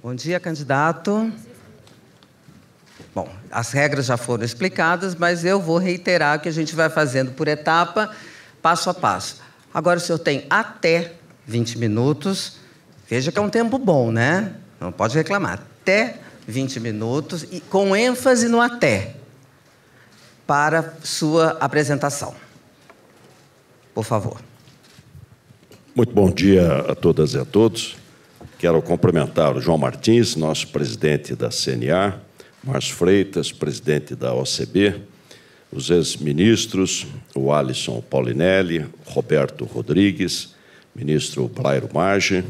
Bom dia, candidato. Bom, as regras já foram explicadas, mas eu vou reiterar que a gente vai fazendo por etapa, passo a passo. Agora o senhor tem até 20 minutos. Veja que é um tempo bom, né? Não pode reclamar. Até 20 minutos, e com ênfase no até, para sua apresentação. Por favor. Muito bom dia a todas e a todos. Quero cumprimentar o João Martins, nosso presidente da CNA, Márcio Freitas, presidente da OCB, os ex-ministros, o Alisson Paulinelli, Roberto Rodrigues, ministro Blairo Maggi,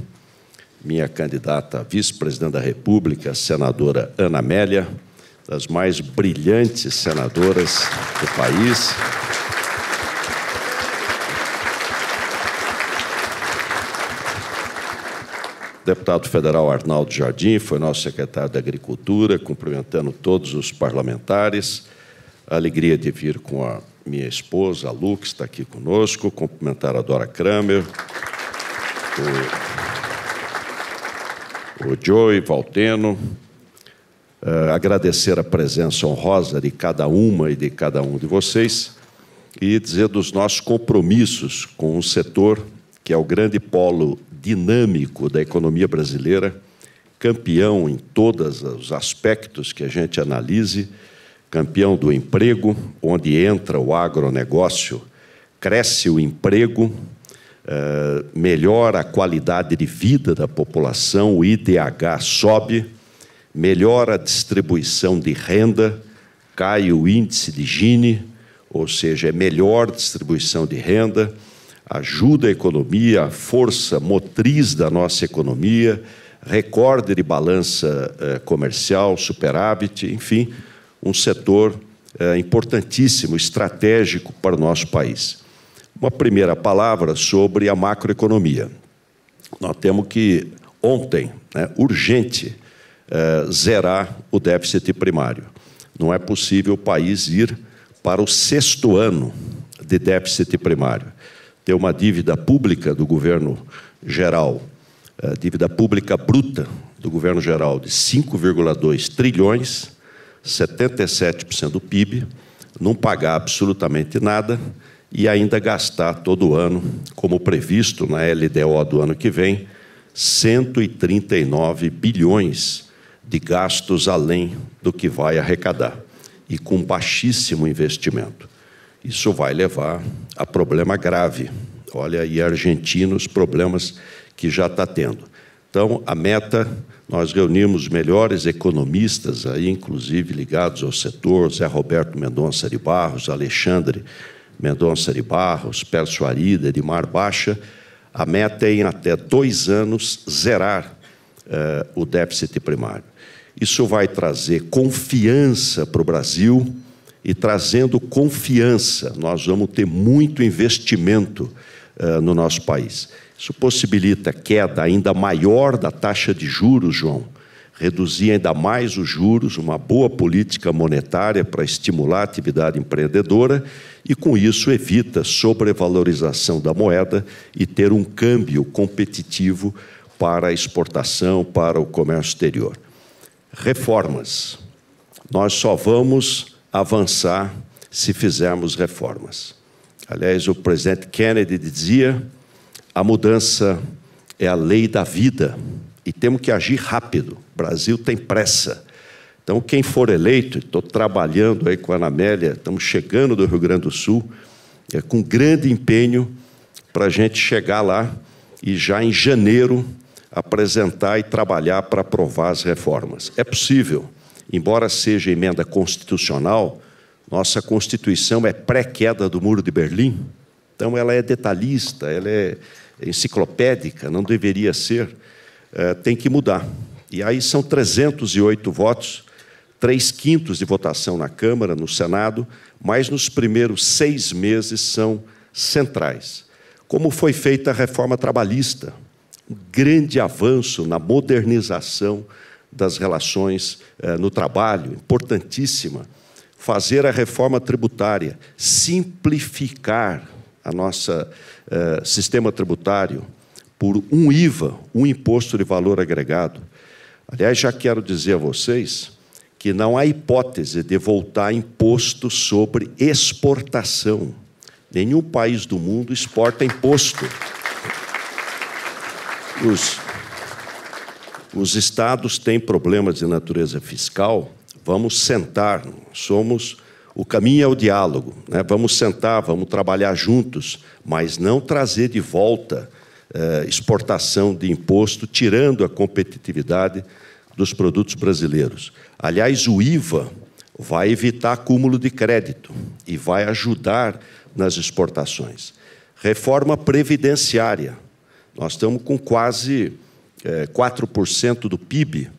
minha candidata a vice-presidente da República, a senadora Ana Amélia, das mais brilhantes senadoras do país. Deputado federal Arnaldo Jardim, foi nosso secretário da Agricultura, cumprimentando todos os parlamentares. A alegria de vir com a minha esposa, a Lu, que está aqui conosco, cumprimentar a Dora Kramer, o Joey Valteno, agradecer a presença honrosa de cada uma e de cada um de vocês e dizer dos nossos compromissos com um setor que é o grande polo dinâmico da economia brasileira, campeão em todos os aspectos que a gente analise, campeão do emprego, onde entra o agronegócio, cresce o emprego, melhora a qualidade de vida da população, o IDH sobe, melhora a distribuição de renda, cai o índice de Gini, ou seja, é melhor distribuição de renda, ajuda a economia, a força motriz da nossa economia, recorde de balança comercial, superávit, enfim, um setor importantíssimo, estratégico para o nosso país. Uma primeira palavra sobre a macroeconomia. Nós temos que, ontem, urgente, zerar o déficit primário. Não é possível o país ir para o 6º ano de déficit primário. Ter uma dívida pública do governo geral, dívida pública bruta do governo geral de 5,2 trilhões, 77% do PIB, não pagar absolutamente nada e ainda gastar todo ano, como previsto na LDO do ano que vem, 139 bilhões de gastos além do que vai arrecadar e com baixíssimo investimento. Isso vai levar a problema grave. Olha aí, Argentina, os problemas que já está tendo. Então, a meta, nós reunimos os melhores economistas, aí, inclusive ligados ao setor, Zé Roberto Mendonça de Barros, Alexandre Mendonça de Barros, Pércio Arida, Edmar Baixa. A meta é, em até 2 anos, zerar o déficit primário. Isso vai trazer confiança para o Brasil, e trazendo confiança, nós vamos ter muito investimento no nosso país. Isso possibilita queda ainda maior da taxa de juros, João, reduzir ainda mais os juros, uma boa política monetária para estimular a atividade empreendedora e, com isso, evita sobrevalorização da moeda e ter um câmbio competitivo para a exportação, para o comércio exterior. Reformas. Nós só vamos avançar se fizermos reformas. Aliás, o presidente Kennedy dizia: a mudança é a lei da vida e temos que agir rápido. O Brasil tem pressa. Então, quem for eleito, estou trabalhando aí com a Ana Amélia, estamos chegando do Rio Grande do Sul, com grande empenho para a gente chegar lá e já em janeiro apresentar e trabalhar para aprovar as reformas. É possível. Embora seja emenda constitucional, nossa Constituição é pré-queda do Muro de Berlim, então ela é detalhista, ela é enciclopédica, não deveria ser, tem que mudar. E aí são 308 votos, 3/5 de votação na Câmara, no Senado, mas nos primeiros 6 meses são centrais. Como foi feita a reforma trabalhista, um grande avanço na modernização das relações no trabalho, importantíssima. Fazer a reforma tributária, simplificar a nossa sistema tributário por um IVA, um imposto de valor agregado, Aliás, já quero dizer a vocês que não há hipótese de voltar imposto sobre exportação. Nenhum país do mundo exporta imposto. Os estados têm problemas de natureza fiscal, vamos sentar, o caminho é o diálogo, né? Vamos sentar, vamos trabalhar juntos, mas não trazer de volta exportação de imposto, tirando a competitividade dos produtos brasileiros. Aliás, o IVA vai evitar acúmulo de crédito e vai ajudar nas exportações. Reforma previdenciária. Nós estamos com quase 4% do PIB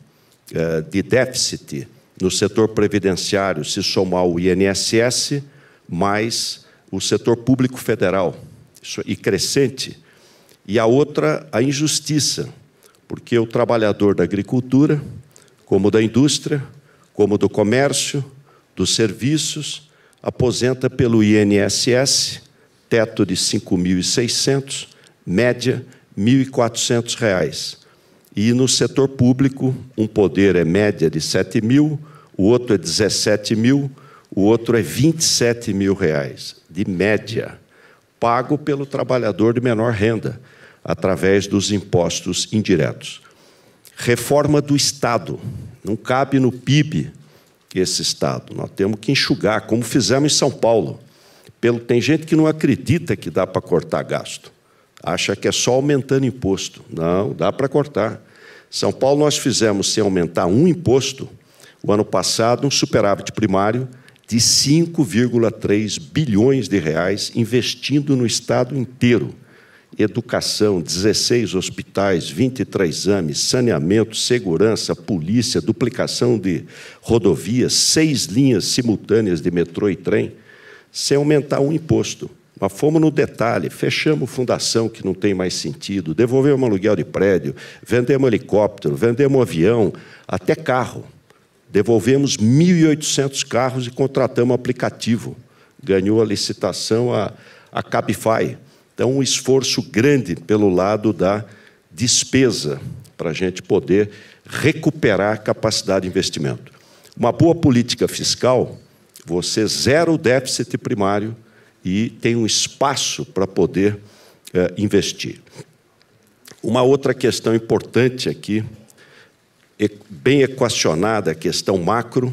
de déficit no setor previdenciário, se somar o INSS, mais o setor público federal, e crescente. E a outra, a injustiça, porque o trabalhador da agricultura, como da indústria, como do comércio, dos serviços, aposenta pelo INSS, teto de R$ 5.600, média R$ 1.400. E no setor público, um poder é média de R$ 7.000, o outro é R$ 17.000, o outro é R$ 27.000, de média, pago pelo trabalhador de menor renda, através dos impostos indiretos. Reforma do Estado. Não cabe no PIB esse Estado. Nós temos que enxugar, como fizemos em São Paulo. Tem gente que não acredita que dá para cortar gasto. Acha que é só aumentando imposto. Não, dá para cortar. São Paulo nós fizemos, sem aumentar um imposto, o ano passado, um superávit primário de 5,3 bilhões de reais investindo no Estado inteiro. Educação, 16 hospitais, 23 exames, saneamento, segurança, polícia, duplicação de rodovias, 6 linhas simultâneas de metrô e trem, sem aumentar um imposto. Mas fomos no detalhe, fechamos fundação que não tem mais sentido, devolvemos aluguel de prédio, vendemos helicóptero, vendemos avião, até carro. Devolvemos 1.800 carros e contratamos um aplicativo. Ganhou a licitação a Cabify. Então, um esforço grande pelo lado da despesa, para a gente poder recuperar a capacidade de investimento. Uma boa política fiscal, você zera o déficit primário e tem um espaço para poder investir. Uma outra questão importante aqui, bem equacionada, a questão macro,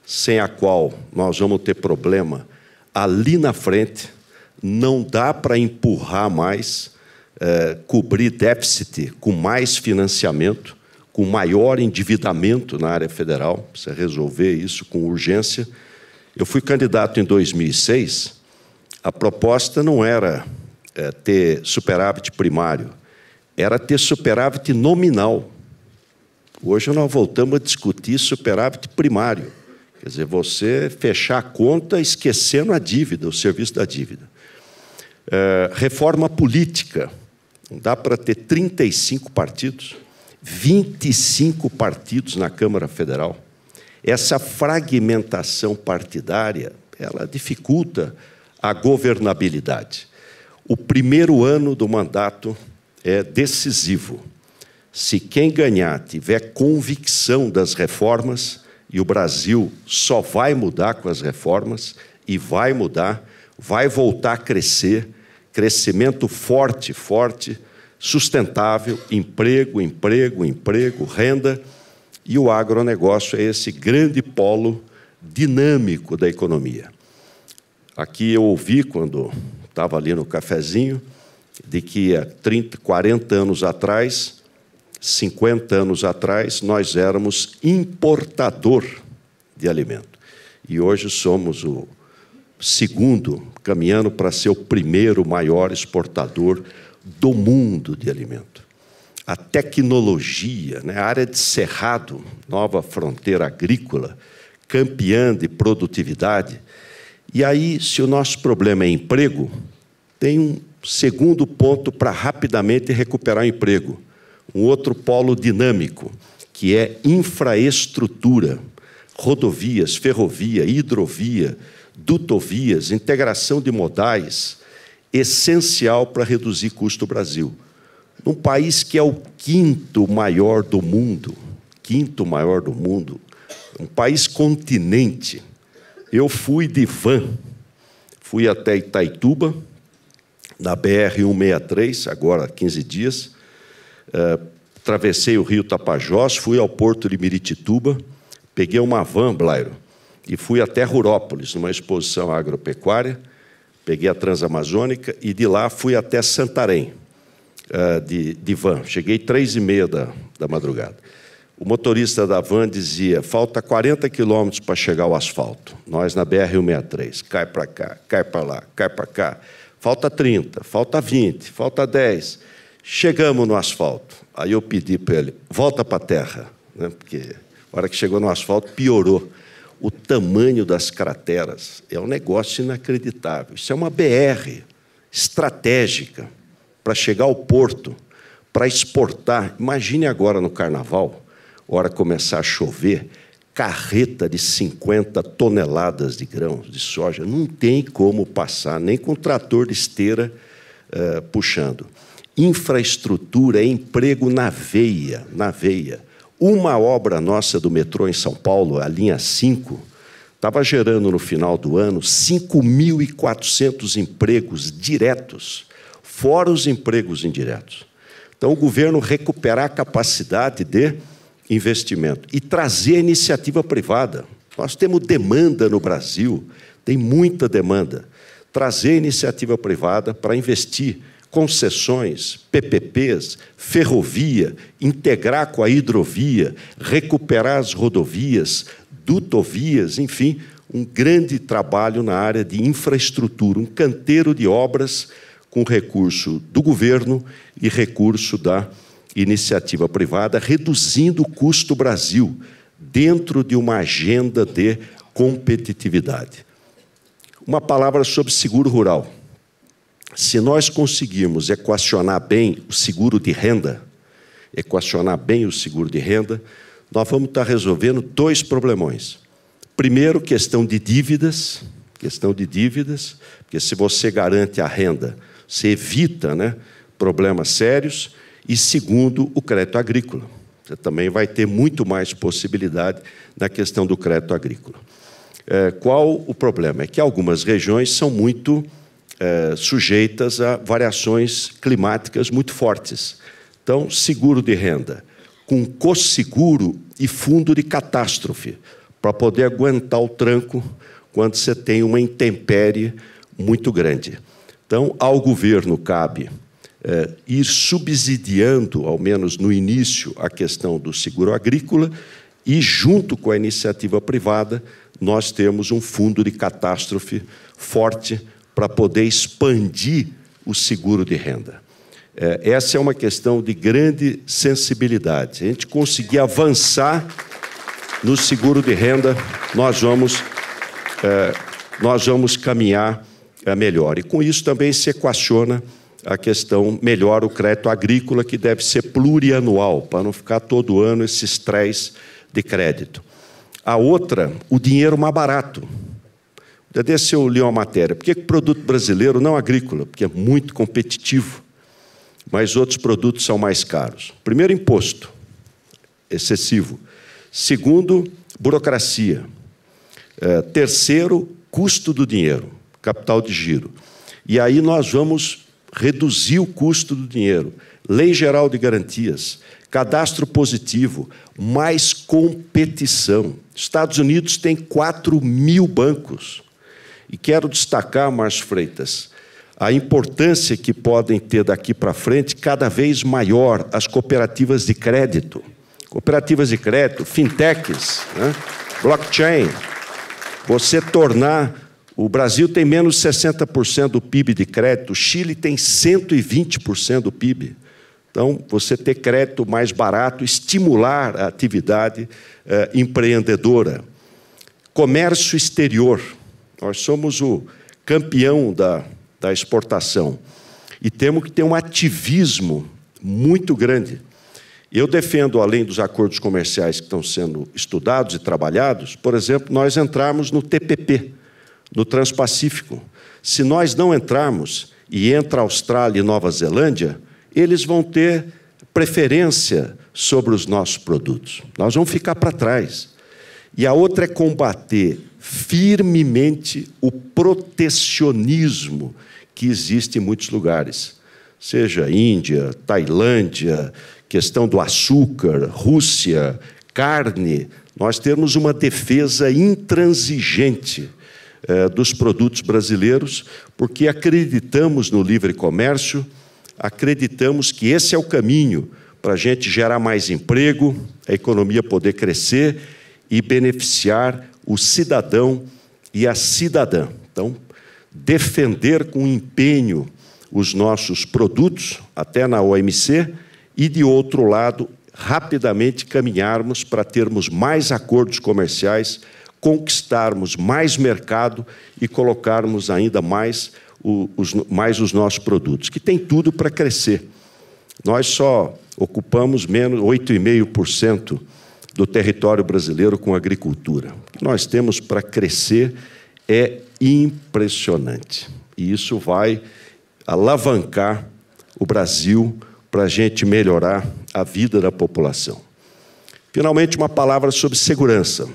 sem a qual nós vamos ter problema ali na frente. Não dá para empurrar mais, cobrir déficit com mais financiamento, com maior endividamento na área federal, precisa resolver isso com urgência. Eu fui candidato em 2006, a proposta não era ter superávit primário, era ter superávit nominal. Hoje nós voltamos a discutir superávit primário, quer dizer, você fechar a conta esquecendo a dívida, o serviço da dívida. Reforma política. Não dá para ter 35 partidos, 25 partidos na Câmara Federal. Essa fragmentação partidária, ela dificulta a governabilidade. O primeiro ano do mandato é decisivo. Se quem ganhar tiver convicção das reformas, e o Brasil só vai mudar com as reformas, e vai mudar, vai voltar a crescer, crescimento forte, sustentável, emprego, renda, e o agronegócio é esse grande polo dinâmico da economia. Aqui eu ouvi, quando estava ali no cafezinho, de que há 30, 40 anos atrás, 50 anos atrás, nós éramos importador de alimento. E hoje somos o segundo, caminhando para ser o primeiro maior exportador do mundo de alimento. A tecnologia, né, a área de Cerrado, nova fronteira agrícola, campeã de produtividade. E aí, se o nosso problema é emprego, tem um segundo ponto para rapidamente recuperar o emprego. Um outro polo dinâmico, que é infraestrutura, rodovias, ferrovia, hidrovia, dutovias, integração de modais, essencial para reduzir custo do Brasil. Num país que é o 5º maior do mundo, quinto maior do mundo, um país continente. Eu fui de van, fui até Itaituba, na BR-163, agora há 15 dias, atravessei o rio Tapajós, fui ao porto de Miritituba, peguei uma van, Blairo, e fui até Rurópolis, numa exposição agropecuária, peguei a Transamazônica e de lá fui até Santarém, de van. Cheguei 3h30 da madrugada. O motorista da van dizia, falta 40 quilômetros para chegar ao asfalto. Nós na BR-163, cai para cá, cai para lá, cai para cá. Falta 30, falta 20, falta 10. Chegamos no asfalto. Aí eu pedi para ele, volta para a terra, né? Porque a hora que chegou no asfalto, piorou. O tamanho das crateras é um negócio inacreditável. Isso é uma BR estratégica para chegar ao porto, para exportar. Imagine agora no carnaval, a hora começar a chover, carreta de 50 toneladas de grãos de soja. Não tem como passar, nem com trator de esteira puxando. Infraestrutura é emprego na veia, na veia. Uma obra nossa do metrô em São Paulo, a linha 5, estava gerando no final do ano 5.400 empregos diretos, fora os empregos indiretos. Então, o governo recuperar a capacidade de investimento e trazer a iniciativa privada. Nós temos demanda no Brasil, tem muita demanda. Trazer a iniciativa privada para investir concessões, PPPs, ferrovia, integrar com a hidrovia, recuperar as rodovias, dutovias, enfim, um grande trabalho na área de infraestrutura, um canteiro de obras com recurso do governo e recurso da iniciativa privada, reduzindo o custo Brasil dentro de uma agenda de competitividade. Uma palavra sobre seguro rural. Se nós conseguirmos equacionar bem o seguro de renda, nós vamos estar resolvendo dois problemões. Primeiro, questão de dívidas, porque se você garante a renda, você evita, né, problemas sérios. E segundo, o crédito agrícola. Você também vai ter muito mais possibilidade na questão do crédito agrícola. Qual o problema? É que algumas regiões são muito sujeitas a variações climáticas muito fortes. Então, seguro de renda, com cosseguro e fundo de catástrofe, para poder aguentar o tranco quando você tem uma intempérie muito grande. Então, ao governo cabe ir subsidiando, ao menos no início, a questão do seguro agrícola e, junto com a iniciativa privada, nós temos um fundo de catástrofe forte para poder expandir o seguro de renda. Essa é uma questão de grande sensibilidade. Se a gente conseguir avançar no seguro de renda, nós vamos caminhar melhor. E, com isso, também se equaciona a questão melhor o crédito agrícola, que deve ser plurianual, para não ficar todo ano esse estresse de crédito. A outra, o dinheiro mais barato. Desse eu li uma matéria. Por que o produto brasileiro, não agrícola? Porque é muito competitivo, mas outros produtos são mais caros. Primeiro, imposto excessivo. Segundo, burocracia. Terceiro, custo do dinheiro, capital de giro. E aí nós vamos reduzir o custo do dinheiro. Lei Geral de Garantias, cadastro positivo, mais competição. Estados Unidos tem 4.000 bancos. E quero destacar, Márcio Freitas, a importância que podem ter daqui para frente cada vez maior as cooperativas de crédito. Cooperativas de crédito, fintechs, né? Blockchain. Você tornar... O Brasil tem menos de 60% do PIB de crédito, o Chile tem 120% do PIB. Então, você ter crédito mais barato, estimular a atividade empreendedora. Comércio exterior. Nós somos o campeão da exportação. E temos que ter um ativismo muito grande. Eu defendo, além dos acordos comerciais que estão sendo estudados e trabalhados, por exemplo, nós entrarmos no TPP, no Transpacífico. Se nós não entrarmos, e entra a Austrália e Nova Zelândia, eles vão ter preferência sobre os nossos produtos. Nós vamos ficar para trás. E a outra é combater firmemente o protecionismo que existe em muitos lugares, seja Índia, Tailândia, questão do açúcar, Rússia, carne. Nós temos uma defesa intransigente dos produtos brasileiros, porque acreditamos no livre comércio, acreditamos que esse é o caminho para a gente gerar mais emprego, a economia poder crescer e beneficiar o cidadão e a cidadã. Então, defender com empenho os nossos produtos, até na OMC, e, de outro lado, rapidamente caminharmos para termos mais acordos comerciais, conquistarmos mais mercado e colocarmos ainda mais os nossos produtos, que tem tudo para crescer. Nós só ocupamos menos 8,5% do território brasileiro com agricultura. O que nós temos para crescer é impressionante. E isso vai alavancar o Brasil para a gente melhorar a vida da população. Finalmente, uma palavra sobre segurança.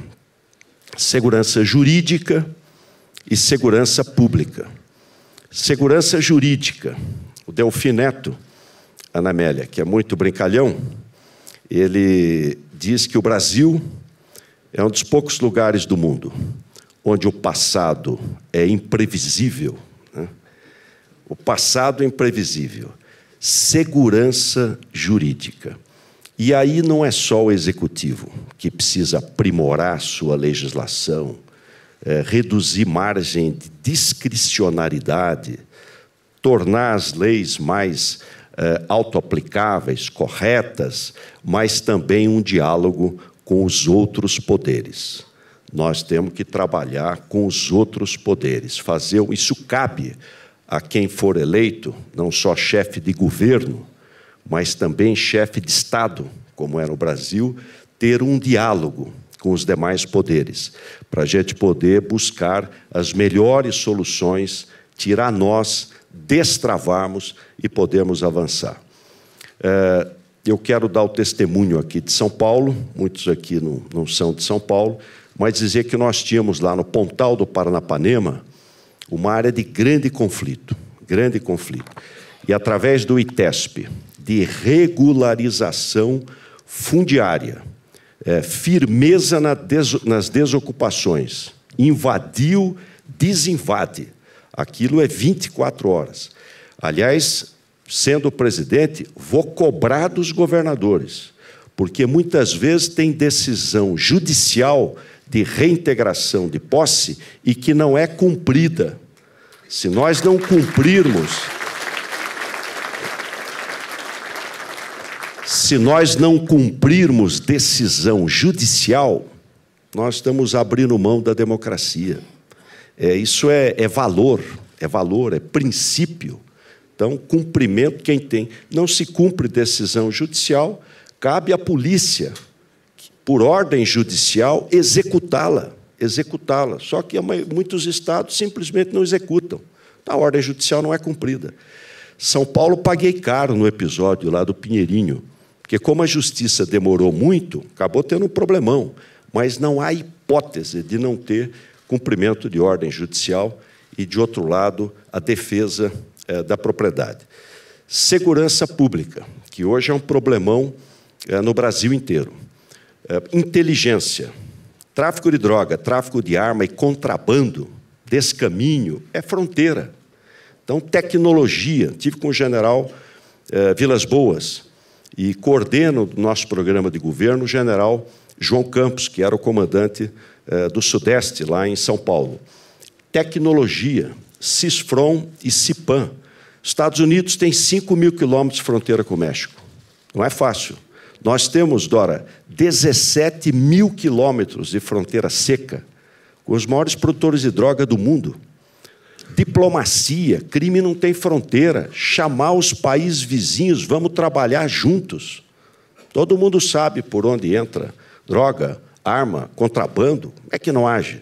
Segurança jurídica e segurança pública. Segurança jurídica. O Delfim Neto, Ana Amélia, que é muito brincalhão, ele diz que o Brasil é um dos poucos lugares do mundo onde o passado é imprevisível, né? O passado é imprevisível. Segurança jurídica. E aí não é só o executivo que precisa aprimorar sua legislação, reduzir margem de discricionariedade, tornar as leis mais autoaplicáveis, corretas, mas também um diálogo com os outros poderes. Nós temos que trabalhar com os outros poderes, fazer isso cabe a quem for eleito, não só chefe de governo, mas também chefe de Estado, como é no Brasil, ter um diálogo com os demais poderes, para a gente poder buscar as melhores soluções, tirar nós, destravarmos e podermos avançar. Eu quero dar o testemunho aqui de São Paulo, muitos aqui não são de São Paulo, mas dizer que nós tínhamos lá no Pontal do Paranapanema uma área de grande conflito. E através do ITESP, de regularização fundiária, firmeza nas desocupações, invadiu, desinvade. Aquilo é 24 horas. Aliás, sendo presidente, vou cobrar dos governadores, porque muitas vezes tem decisão judicial de reintegração de posse e que não é cumprida. Se nós não cumprirmos decisão judicial, nós estamos abrindo mão da democracia. Isso é valor, é princípio. Então, cumprimento quem tem. Não se cumpre decisão judicial, cabe à polícia, por ordem judicial, executá-la. Só que muitos estados simplesmente não executam. A ordem judicial não é cumprida. São Paulo paguei caro no episódio lá do Pinheirinho, porque como a justiça demorou muito, acabou tendo um problemão, mas não há hipótese de não ter cumprimento de ordem judicial e, de outro lado, a defesa da propriedade. Segurança pública, que hoje é um problemão no Brasil inteiro. Inteligência, tráfico de droga, tráfico de arma e contrabando, descaminho, é fronteira. Então, tecnologia. Tive com o general Vilas Boas e coordeno o nosso programa de governo o general João Campos, que era o comandante do Sudeste, lá em São Paulo. Tecnologia, CISFRON e CIPAM. Estados Unidos tem 5.000 quilômetros de fronteira com o México. Não é fácil. Nós temos, Dora, 17.000 quilômetros de fronteira seca, com os maiores produtores de droga do mundo. Diplomacia, crime não tem fronteira. Chamar os países vizinhos, vamos trabalhar juntos. Todo mundo sabe por onde entra droga, arma, contrabando. Como é que não age?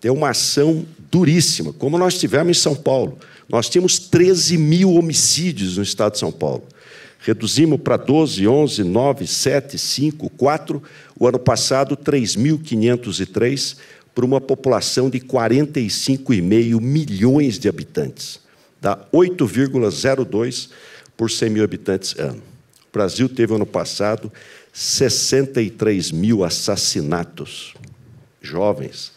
Tem uma ação duríssima, como nós tivemos em São Paulo. Nós tínhamos 13.000 homicídios no estado de São Paulo. Reduzimos para 12, 11, 9, 7, 5, 4. O ano passado, 3.503, para uma população de 45,5 milhões de habitantes. Dá 8,02 por 100 mil habitantes ano. O Brasil teve, ano passado, 63 mil assassinatos. Jovens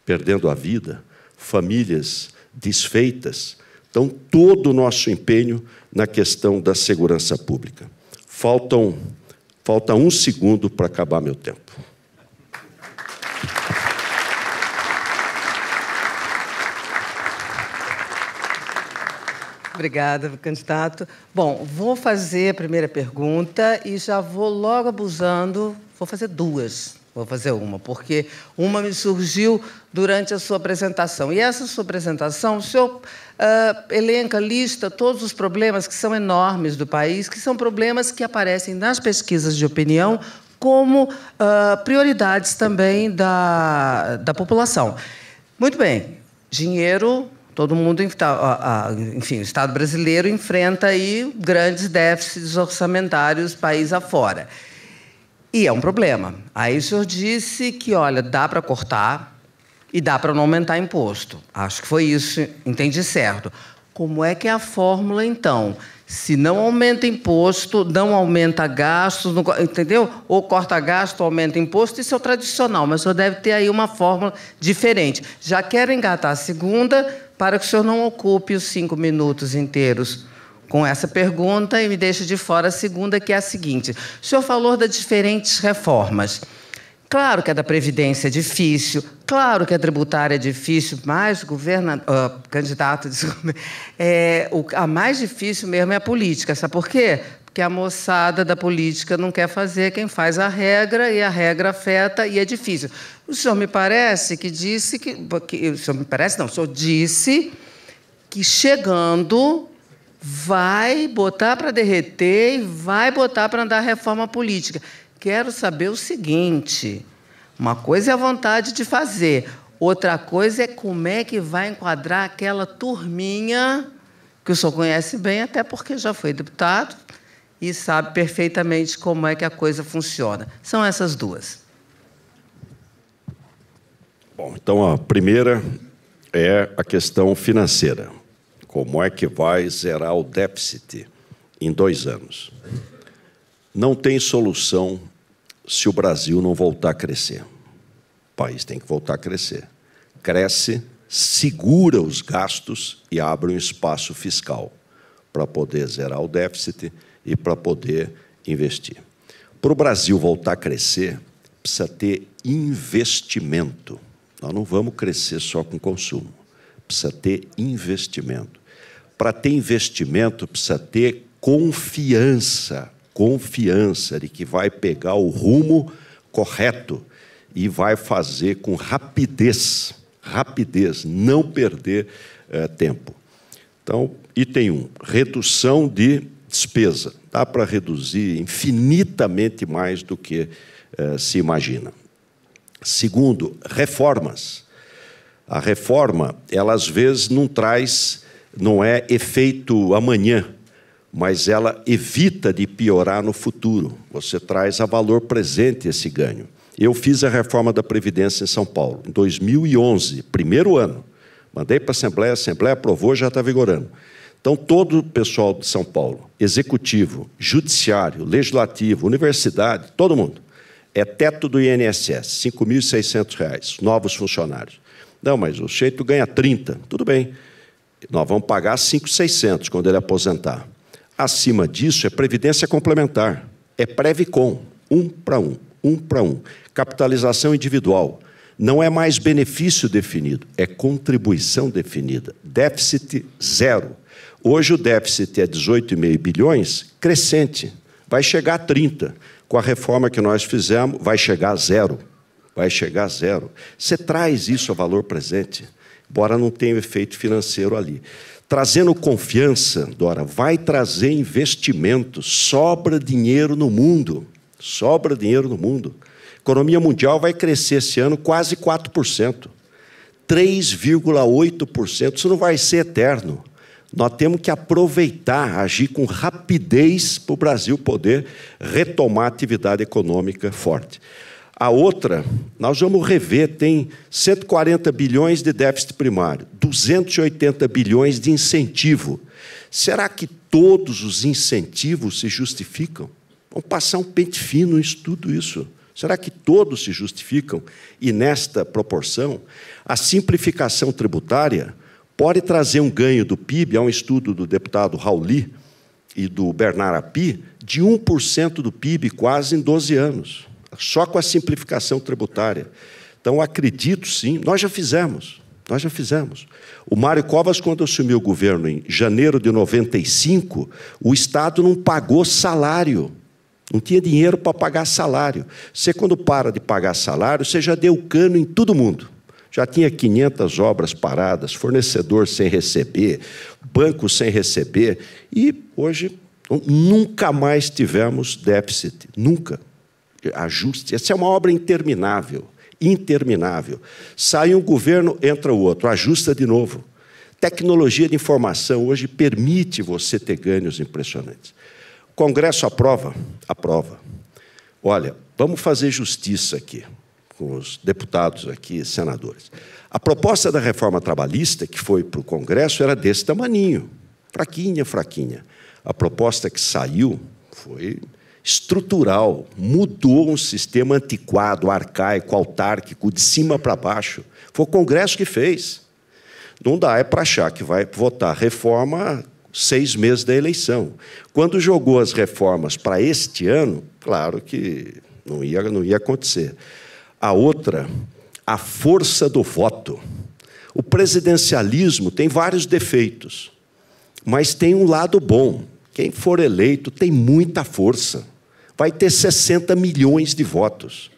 perdendo a vida, famílias desfeitas. Então, todo o nosso empenho na questão da segurança pública. Falta 1 segundo para acabar meu tempo. Obrigada, candidato. Bom, vou fazer a primeira pergunta e já vou logo abusando. Vou fazer duas. Vou fazer uma, porque uma me surgiu durante a sua apresentação. E essa sua apresentação, o senhor elenca, lista todos os problemas que são enormes do país, que são problemas que aparecem nas pesquisas de opinião como prioridades também da população. Muito bem, dinheiro, todo mundo, enfim, o Estado brasileiro enfrenta aí grandes déficits orçamentários país afora. E é um problema. Aí o senhor disse que, olha, dá para cortar e dá para não aumentar imposto. Acho que foi isso, entendi certo. Como é que é a fórmula, então? Se não aumenta imposto, não aumenta gastos, não, entendeu? Ou corta gasto, aumenta imposto, isso é o tradicional, mas o senhor deve ter aí uma fórmula diferente. Já quero engatar a segunda, para que o senhor não ocupe os 5 minutos inteiros com essa pergunta e me deixe de fora a segunda, que é a seguinte. O senhor falou das diferentes reformas. Claro que a da Previdência é difícil, claro que a tributária é difícil, mas, candidato, desculpa, a mais difícil mesmo é a política. Sabe por quê? Porque a moçada da política não quer fazer, quem faz a regra, e a regra afeta, e é difícil. O senhor me parece que disse que... o senhor me parece, não, o senhor disse que chegando vai botar para derreter e vai botar para andar a reforma política. Quero saber o seguinte, uma coisa é a vontade de fazer, outra coisa é como é que vai enquadrar aquela turminha que o senhor conhece bem, até porque já foi deputado e sabe perfeitamente como é que a coisa funciona. São essas duas. Bom, então a primeira é a questão financeira. Como é que vai zerar o déficit em 2 anos? Não tem solução se o Brasil não voltar a crescer. O país tem que voltar a crescer. Cresce, segura os gastos e abre um espaço fiscal para poder zerar o déficit e para poder investir. Para o Brasil voltar a crescer, precisa ter investimento. Nós não vamos crescer só com consumo. Precisa ter investimento. Para ter investimento, precisa ter confiança de que vai pegar o rumo correto e vai fazer com rapidez, não perder tempo. Então, item 1, redução de despesa. Dá para reduzir infinitamente mais do que se imagina. Segundo, reformas. A reforma, ela às vezes não é efeito amanhã, mas ela evita de piorar no futuro. Você traz a valor presente esse ganho. Eu fiz a reforma da Previdência em São Paulo, em 2011, primeiro ano. Mandei para a Assembleia aprovou, já está vigorando. Então, todo o pessoal de São Paulo, executivo, judiciário, legislativo, universidade, todo mundo, é teto do INSS, R$ 5.600, novos funcionários. Não, mas o sujeito ganha 30, tudo bem. Nós vamos pagar 5.600 quando ele aposentar. Acima disso é previdência complementar, é Previcom, 1 para 1, 1 para 1. Capitalização individual, não é mais benefício definido, é contribuição definida. Déficit zero. Hoje o déficit é 18,5 bilhões, crescente, vai chegar a 30. Com a reforma que nós fizemos, vai chegar a zero. Vai chegar a zero. Você traz isso a valor presente, embora não tenha efeito financeiro ali. Trazendo confiança, Dora, vai trazer investimento, sobra dinheiro no mundo. Sobra dinheiro no mundo. A economia mundial vai crescer esse ano quase 4%. 3,8%. Isso não vai ser eterno. Nós temos que aproveitar, agir com rapidez para o Brasil poder retomar a atividade econômica forte. A outra, nós vamos rever, tem 140 bilhões de déficit primário, 280 bilhões de incentivo. Será que todos os incentivos se justificam? Vamos passar um pente fino em tudo isso. Será que todos se justificam? E, nesta proporção, a simplificação tributária pode trazer um ganho do PIB, há um estudo do deputado Rauli e do Bernard Api, de 1% do PIB quase em 12 anos, só com a simplificação tributária. Então, acredito, sim, nós já fizemos. O Mário Covas, quando assumiu o governo em janeiro de 95, o Estado não pagou salário. Não tinha dinheiro para pagar salário. Você, quando para de pagar salário, você já deu cano em todo mundo. Já tinha 500 obras paradas, fornecedor sem receber, banco sem receber. E, hoje, nunca mais tivemos déficit. Nunca. Ajuste. Essa é uma obra interminável. Interminável. Sai um governo, entra o outro, ajusta de novo. Tecnologia de informação hoje permite você ter ganhos impressionantes. O Congresso aprova? Aprova. Olha, vamos fazer justiça aqui, com os deputados aqui, senadores. A proposta da reforma trabalhista, que foi para o Congresso, era desse tamaninho. Fraquinha, fraquinha. A proposta que saiu foi estrutural, mudou um sistema antiquado, arcaico, autárquico, de cima para baixo. Foi o Congresso que fez. Não dá para achar que vai votar reforma 6 meses da eleição. Quando jogou as reformas para este ano, claro que não ia acontecer. A outra, a força do voto. O presidencialismo tem vários defeitos, mas tem um lado bom. Quem for eleito tem muita força. Vai ter 60 milhões de votos.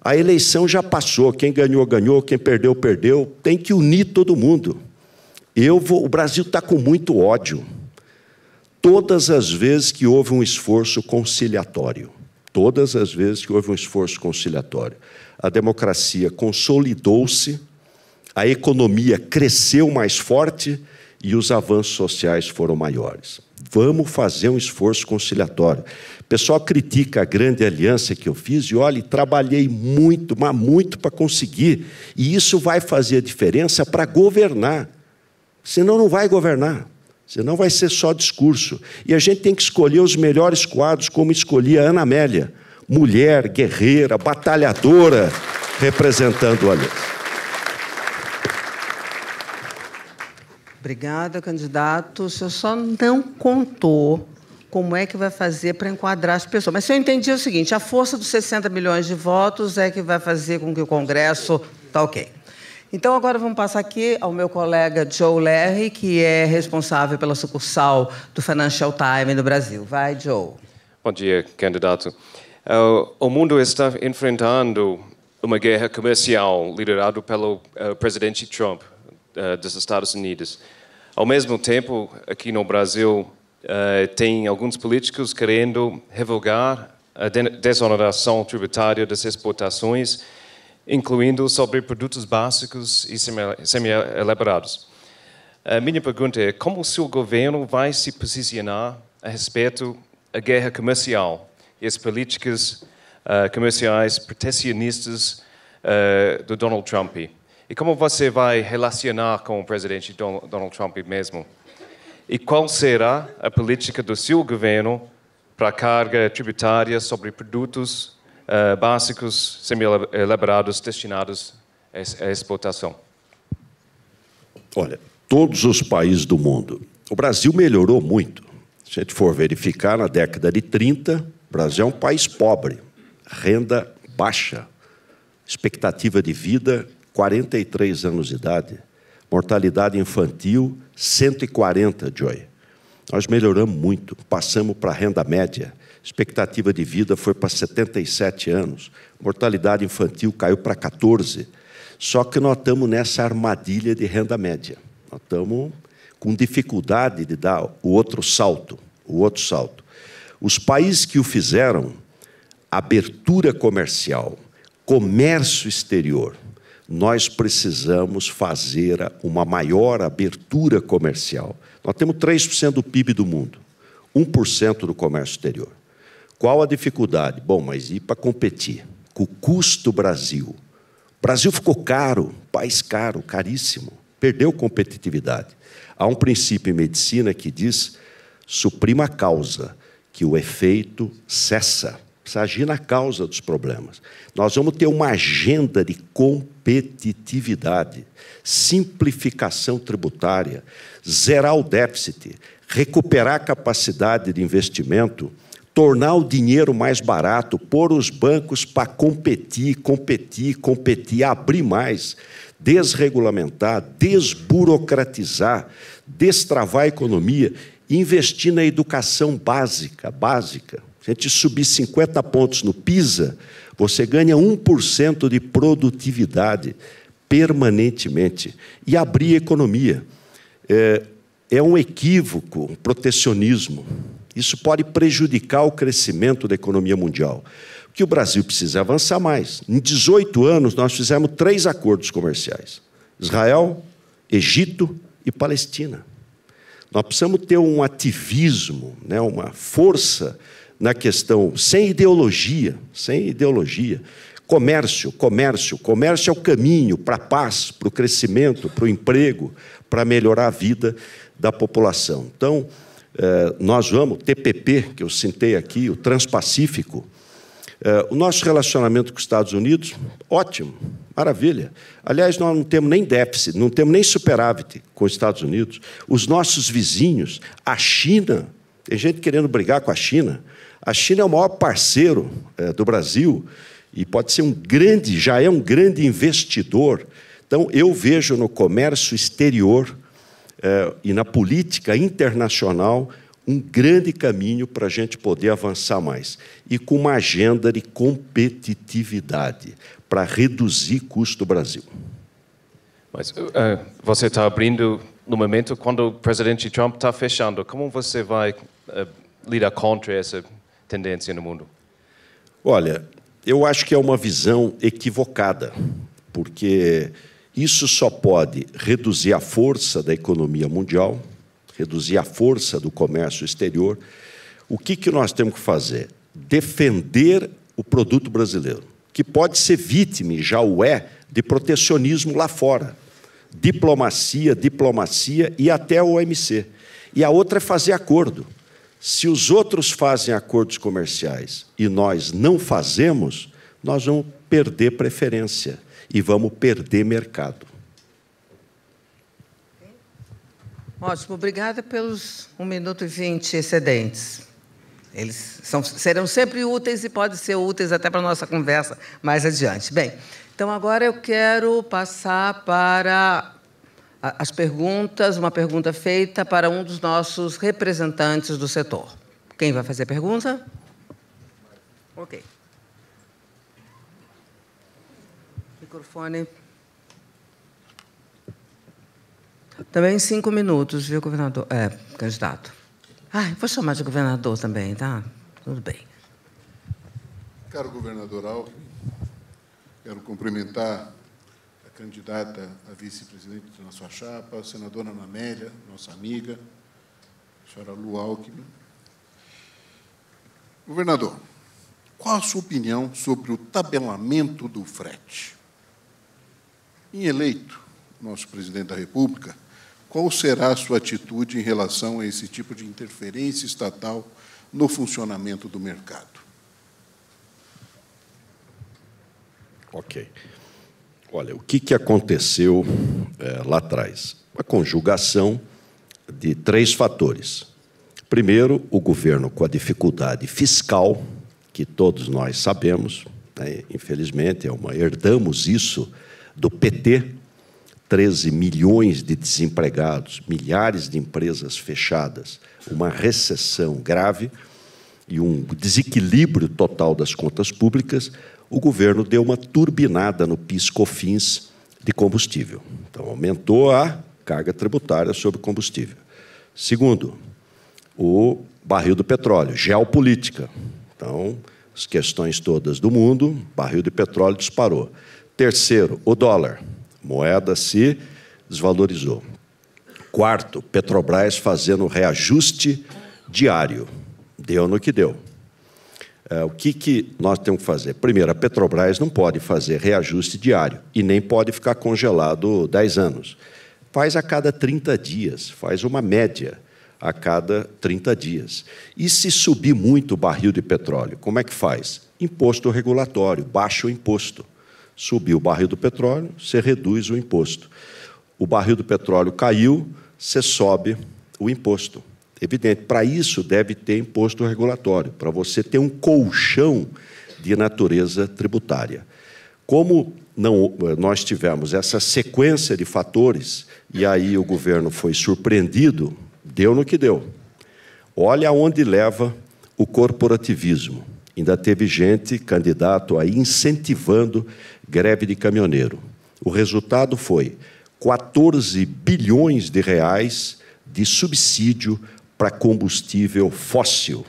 A eleição já passou. Quem ganhou, ganhou. Quem perdeu, perdeu. Tem que unir todo mundo. O Brasil está com muito ódio. Todas as vezes que houve um esforço conciliatório, a democracia consolidou-se, a economia cresceu mais forte e os avanços sociais foram maiores. Vamos fazer um esforço conciliatório. O pessoal critica a grande aliança que eu fiz e, olha, trabalhei muito, mas muito para conseguir. E isso vai fazer a diferença para governar. Senão não vai governar. Senão vai ser só discurso. E a gente tem que escolher os melhores quadros, como escolhia a Ana Amélia. Mulher, guerreira, batalhadora, representando a aliança. Obrigada, candidato. O senhor só não contou como é que vai fazer para enquadrar as pessoas. Mas se eu entendi o seguinte, a força dos 60 milhões de votos é que vai fazer com que o Congresso... Está ok. Então, agora vamos passar aqui ao meu colega Joe Larry, que é responsável pela sucursal do Financial Times no Brasil. Vai, Joe. Bom dia, candidato. O mundo está enfrentando uma guerra comercial liderada pelo presidente Trump dos Estados Unidos. Ao mesmo tempo, aqui no Brasil, tem alguns políticos querendo revogar a desoneração tributária das exportações, incluindo sobre produtos básicos e semi-elaborados. A minha pergunta é, como o seu governo vai se posicionar a respeito da guerra comercial e as políticas comerciais protecionistas do Donald Trump? E como você vai relacionar com o presidente Donald Trump mesmo? E qual será a política do seu governo para a carga tributária sobre produtos básicos semi-elaborados destinados à exportação? Olha, todos os países do mundo. O Brasil melhorou muito. Se a gente for verificar, na década de 30, o Brasil é um país pobre, renda baixa, expectativa de vida 43 anos de idade, mortalidade infantil 140, Joy. Nós melhoramos muito, passamos para a renda média, expectativa de vida foi para 77 anos, mortalidade infantil caiu para 14. Só que nós estamos nessa armadilha de renda média. Nós estamos com dificuldade de dar o outro salto. Os países que o fizeram, abertura comercial, comércio exterior, nós precisamos fazer uma maior abertura comercial. Nós temos 3% do PIB do mundo, 1% do comércio exterior. Qual a dificuldade? Bom, mas ir para competir com o custo Brasil. O Brasil ficou caro, país caro, caríssimo, perdeu competitividade. Há um princípio em medicina que diz: suprima a causa, que o efeito cessa. Precisa agir na causa dos problemas. Nós vamos ter uma agenda de competitividade, simplificação tributária, zerar o déficit, recuperar a capacidade de investimento, tornar o dinheiro mais barato, pôr os bancos para competir, abrir mais, desregulamentar, desburocratizar, destravar a economia, investir na educação básica. Se a gente subir 50 pontos no PISA, você ganha 1% de produtividade permanentemente e abrir a economia. É um equívoco, um protecionismo. Isso pode prejudicar o crescimento da economia mundial. Porque o Brasil precisa avançar mais. Em 18 anos, nós fizemos 3 acordos comerciais: Israel, Egito e Palestina. Nós precisamos ter um ativismo, né, uma força na questão, sem ideologia. Comércio é o caminho para a paz, para o crescimento, para o emprego, para melhorar a vida da população. Então, nós vamos, TPP, que eu citei aqui, o Transpacífico, o nosso relacionamento com os Estados Unidos, ótimo, maravilha. Aliás, nós não temos nem déficit, não temos nem superávit com os Estados Unidos. Os nossos vizinhos, a China, tem gente querendo brigar com a China. A China é o maior parceiro do Brasil e pode ser já é um grande investidor. Então, eu vejo no comércio exterior e na política internacional um grande caminho para a gente poder avançar mais. E com uma agenda de competitividade para reduzir custo do Brasil. Mas você está abrindo no momento quando o presidente Trump está fechando. Como você vai lidar contra essa tendência no mundo? Olha, eu acho que é uma visão equivocada, porque isso só pode reduzir a força da economia mundial, reduzir a força do comércio exterior. O que nós temos que fazer? Defender o produto brasileiro, que pode ser vítima, e já o é, de protecionismo lá fora. Diplomacia e até o OMC. E a outra é fazer acordo. Se os outros fazem acordos comerciais e nós não fazemos, nós vamos perder preferência e vamos perder mercado. Ótimo, obrigada pelos 1 minuto e 20 excedentes. Eles serão sempre úteis e podem ser úteis até para a nossa conversa mais adiante. Bem, então agora eu quero passar para as perguntas, uma pergunta feita para um dos nossos representantes do setor. Quem vai fazer a pergunta? Ok. Microfone. Também 5 minutos, viu, governador? Candidato. Vou chamar de governador também, tá? Tudo bem. Caro governador Alckmin, quero cumprimentar a candidata a vice-presidente na sua chapa, a senadora Ana Amélia, nossa amiga, a senhora Lu Alckmin. Governador, qual a sua opinião sobre o tabelamento do frete? Em eleito, nosso presidente da República, qual será a sua atitude em relação a esse tipo de interferência estatal no funcionamento do mercado? Ok. Olha, o que aconteceu lá atrás? A conjugação de 3 fatores. Primeiro, o governo com a dificuldade fiscal, que todos nós sabemos, né? Infelizmente, herdamos isso do PT, 13 milhões de desempregados, milhares de empresas fechadas, uma recessão grave e um desequilíbrio total das contas públicas. O governo deu uma turbinada no PIS/COFINS de combustível. Então, aumentou a carga tributária sobre combustível. Segundo, o barril do petróleo, geopolítica. Então, as questões todas do mundo, barril de petróleo disparou. Terceiro, o dólar. Moeda se desvalorizou. Quarto, Petrobras fazendo reajuste diário. Deu no que deu. O que nós temos que fazer? Primeiro, a Petrobras não pode fazer reajuste diário e nem pode ficar congelado 10 anos. Faz a cada 30 dias, faz uma média a cada 30 dias. E se subir muito o barril de petróleo, como é que faz? Imposto regulatório, baixa o imposto. Subiu o barril do petróleo, você reduz o imposto. O barril do petróleo caiu, você sobe o imposto. Evidente, para isso deve ter imposto regulatório, para você ter um colchão de natureza tributária. Como nós tivemos essa sequência de fatores, e aí o governo foi surpreendido, deu no que deu. Olha aonde leva o corporativismo. Ainda teve gente, candidato, aí incentivando greve de caminhoneiro. O resultado foi 14 bilhões de reais de subsídio para combustível fóssil.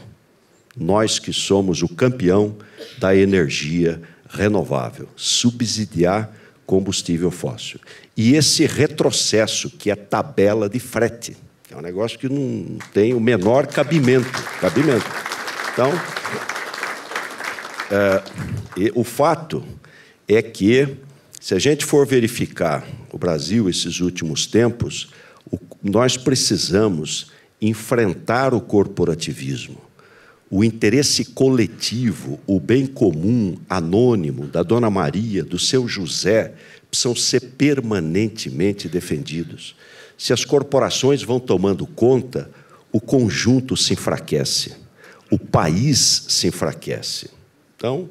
Nós que somos o campeão da energia renovável, subsidiar combustível fóssil. E esse retrocesso, que é tabela de frete, é um negócio que não tem o menor cabimento. Então, o fato é que, se a gente for verificar o Brasil esses últimos tempos, nós precisamos enfrentar o corporativismo. O interesse coletivo, o bem comum, anônimo, da Dona Maria, do seu José, precisam ser permanentemente defendidos. Se as corporações vão tomando conta, o conjunto se enfraquece, o país se enfraquece. Então,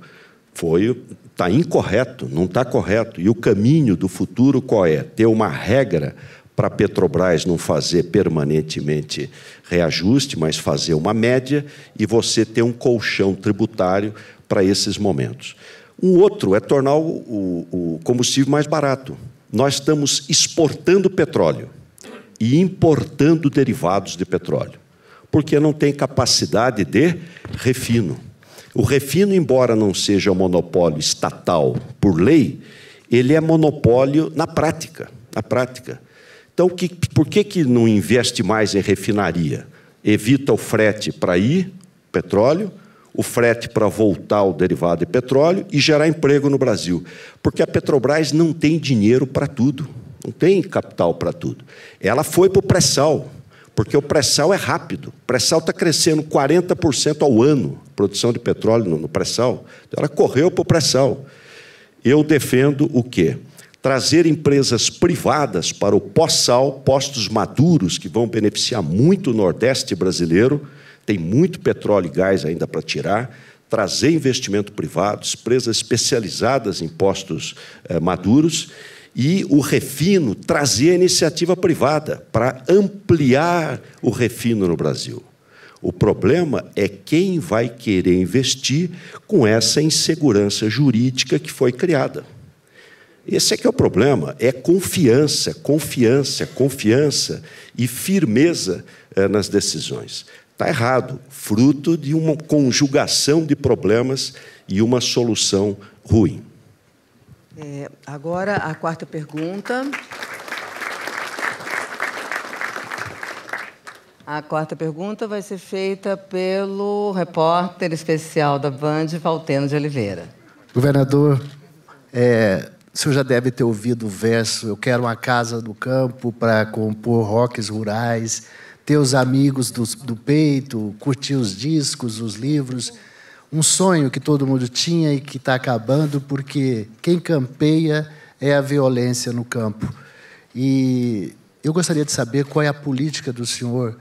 está incorreto, não está correto. E o caminho do futuro qual é? Ter uma regra para a Petrobras não fazer permanentemente reajuste, mas fazer uma média, e você ter um colchão tributário para esses momentos. Um outro é tornar o combustível mais barato. Nós estamos exportando petróleo e importando derivados de petróleo, porque não tem capacidade de refino. O refino, embora não seja um monopólio estatal por lei, ele é monopólio na prática. Então, por que não investe mais em refinaria? Evita o frete para ir, petróleo, o frete para voltar o derivado de petróleo e gerar emprego no Brasil. Porque a Petrobras não tem dinheiro para tudo, não tem capital para tudo. Ela foi para o pré-sal, porque o pré-sal é rápido. O pré-sal está crescendo 40% ao ano, produção de petróleo no pré-sal. Então, ela correu para o pré-sal. Eu defendo o quê? Trazer empresas privadas para o pós-sal, postos maduros, que vão beneficiar muito o Nordeste brasileiro, tem muito petróleo e gás ainda para tirar, trazer investimento privado, empresas especializadas em postos maduros, e o refino, trazer a iniciativa privada para ampliar o refino no Brasil. O problema é quem vai querer investir com essa insegurança jurídica que foi criada. Esse é que é o problema, é confiança e firmeza nas decisões. Está errado, fruto de uma conjugação de problemas e uma solução ruim. Agora, a quarta pergunta. A quarta pergunta vai ser feita pelo repórter especial da Band, Valteno de Oliveira. Governador, o senhor já deve ter ouvido o verso: eu quero uma casa no campo para compor roques rurais, ter os amigos do peito, curtir os discos, os livros. Um sonho que todo mundo tinha e que está acabando, porque quem campeia é a violência no campo. E eu gostaria de saber qual é a política do senhor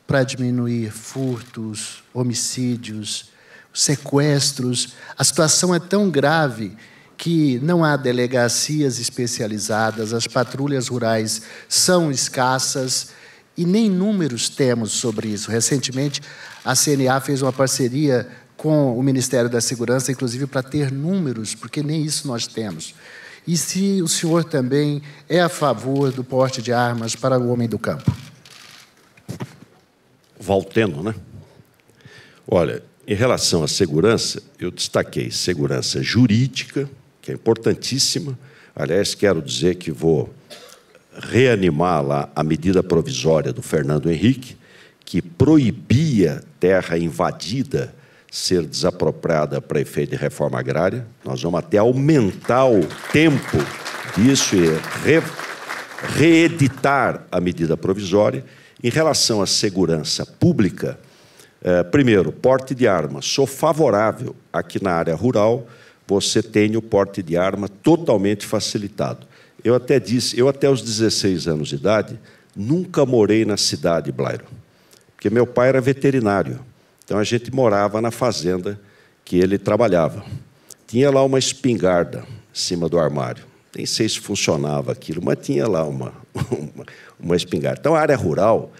para diminuir furtos, homicídios, sequestros. A situação é tão grave que não há delegacias especializadas, as patrulhas rurais são escassas e nem números temos sobre isso. Recentemente, a CNA fez uma parceria com o Ministério da Segurança, inclusive para ter números, porque nem isso nós temos. E se o senhor também é a favor do porte de armas para o homem do campo? Valteno, né? Olha, em relação à segurança, eu destaquei segurança jurídica, que é importantíssima. Aliás, quero dizer que vou reanimar lá a medida provisória do Fernando Henrique, que proibia terra invadida ser desapropriada para efeito de reforma agrária. Nós vamos até aumentar o tempo disso e reeditar a medida provisória. Em relação à segurança pública, primeiro, porte de arma. Sou favorável a que na área rural você tenha o porte de arma totalmente facilitado. Eu até disse, eu até os 16 anos de idade, nunca morei na cidade, Blairo, porque meu pai era veterinário. Então, a gente morava na fazenda que ele trabalhava. Tinha lá uma espingarda em cima do armário. Nem sei se funcionava aquilo, mas tinha lá uma espingarda. Então, a área rural,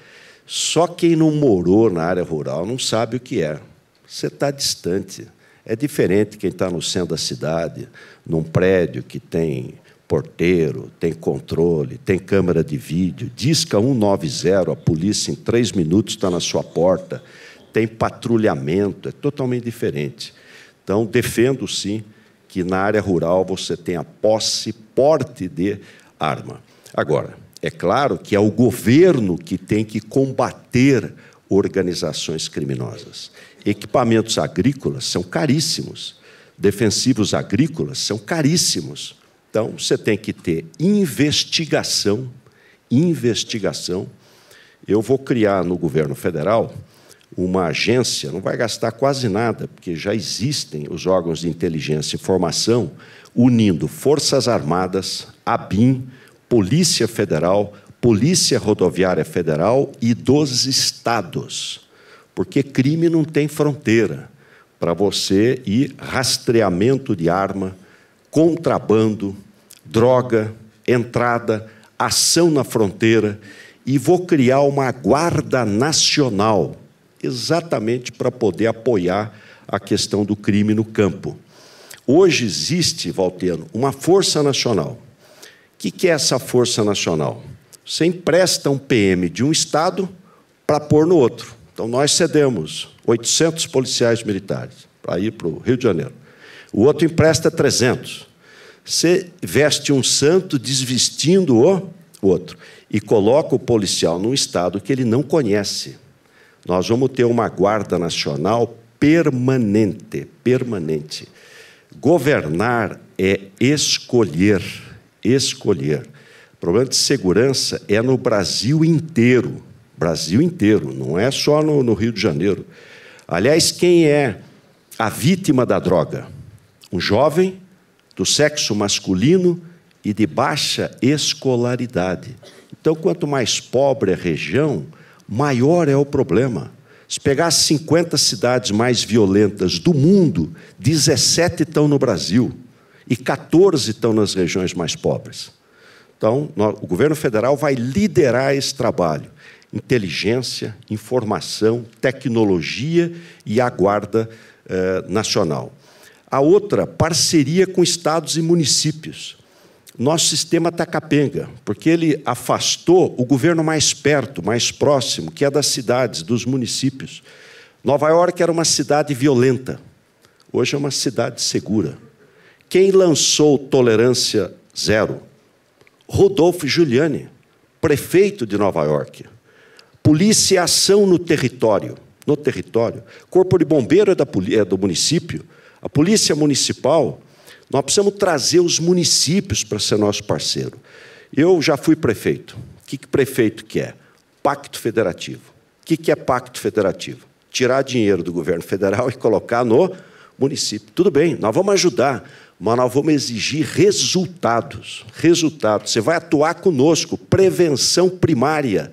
só quem não morou na área rural não sabe o que é. Você está distante. É diferente quem está no centro da cidade, num prédio que tem porteiro, tem controle, tem câmera de vídeo, disca 190, a polícia em 3 minutos está na sua porta, tem patrulhamento, é totalmente diferente. Então, defendo, sim, que na área rural você tenha posse, porte de arma. Agora, é claro que é o governo que tem que combater organizações criminosas. Equipamentos agrícolas são caríssimos, defensivos agrícolas são caríssimos. Então, você tem que ter investigação. Eu vou criar no governo federal uma agência, não vai gastar quase nada, porque já existem os órgãos de inteligência e informação, unindo Forças Armadas, ABIN, Polícia Federal, Polícia Rodoviária Federal e dos estados. Porque crime não tem fronteira para você ir rastreamento de arma, contrabando, droga, entrada, ação na fronteira, e vou criar uma Guarda Nacional, exatamente para poder apoiar a questão do crime no campo. Hoje existe, Valteno, uma Força Nacional. O que é essa Força Nacional? Você empresta um PM de um estado para pôr no outro. Então, nós cedemos 800 policiais militares para ir para o Rio de Janeiro. O outro empresta 300. Você veste um santo desvestindo o outro e coloca o policial num estado que ele não conhece. Nós vamos ter uma Guarda Nacional permanente. Governar é escolher. O problema de segurança é no Brasil inteiro. Não é só no Rio de Janeiro. Aliás, quem é a vítima da droga? Um jovem do sexo masculino e de baixa escolaridade. Então, quanto mais pobre a região, maior é o problema. Se pegar as 50 cidades mais violentas do mundo, 17 estão no Brasil e 14 estão nas regiões mais pobres. Então, o governo federal vai liderar esse trabalho. Inteligência, informação, tecnologia e a Guarda Nacional. A outra, parceria com estados e municípios. Nosso sistema está capenga, porque ele afastou o governo mais perto, mais próximo, que é das cidades, dos municípios. Nova York era uma cidade violenta, hoje é uma cidade segura. Quem lançou tolerância zero? Rodolfo Giuliani, prefeito de Nova York. Polícia e ação no território. Corpo de bombeiro é do município. A polícia municipal, nós precisamos trazer os municípios para ser nosso parceiro. Eu já fui prefeito. O que prefeito quer? Pacto federativo. O que é pacto federativo? Tirar dinheiro do governo federal e colocar no município. Tudo bem, nós vamos ajudar, mas nós vamos exigir resultados. Você vai atuar conosco, prevenção primária.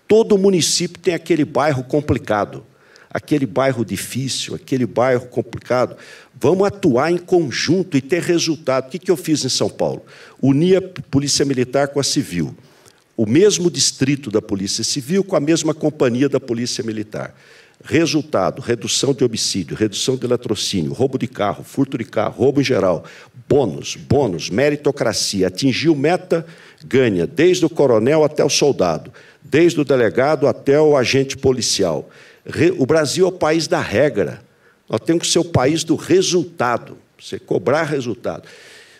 Todo município tem aquele bairro complicado, aquele bairro difícil, aquele bairro complicado. Vamos atuar em conjunto e ter resultado. O que eu fiz em São Paulo? Uni a Polícia Militar com a Civil. O mesmo distrito da Polícia Civil com a mesma companhia da Polícia Militar. Resultado, redução de homicídio, redução de latrocínio, roubo de carro, furto de carro, roubo em geral, bônus, meritocracia. Atingiu meta, ganha, desde o coronel até o soldado, desde o delegado até o agente policial. O Brasil é o país da regra. Nós temos que ser o país do resultado, você cobrar resultado.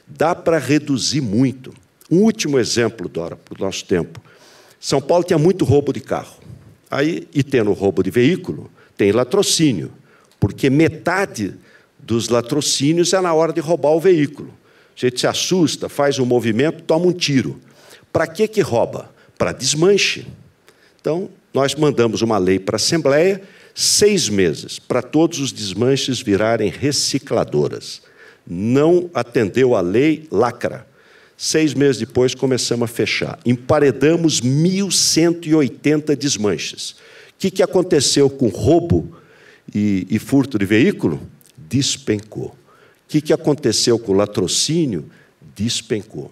Dá para reduzir muito. Um último exemplo, Dora, para o nosso tempo. São Paulo tinha muito roubo de carro. Aí, e tendo roubo de veículo, tem latrocínio, porque metade dos latrocínios é na hora de roubar o veículo. A gente se assusta, faz um movimento, toma um tiro. Para que rouba? Para desmanche. Então, nós mandamos uma lei para a Assembleia, 6 meses, para todos os desmanches virarem recicladoras. Não atendeu a lei, lacra. 6 meses depois, começamos a fechar. Emparedamos 1.180 desmanches. O que aconteceu com roubo e furto de veículo? Despencou. O que aconteceu com latrocínio? Despencou.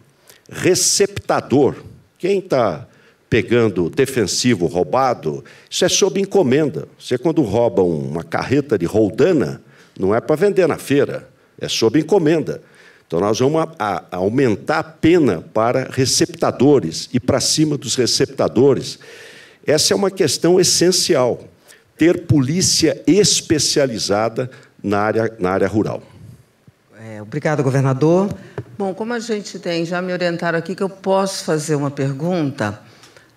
Receptador. Quem está pegando defensivo roubado, isso é sob encomenda. Você, quando rouba uma carreta de roldana, não é para vender na feira, é sob encomenda. Então, nós vamos aumentar a pena para receptadores e para cima dos receptadores. Essa é uma questão essencial, ter polícia especializada na área rural. Obrigado, governador. Bom, como a gente tem, já me orientaram aqui que eu posso fazer uma pergunta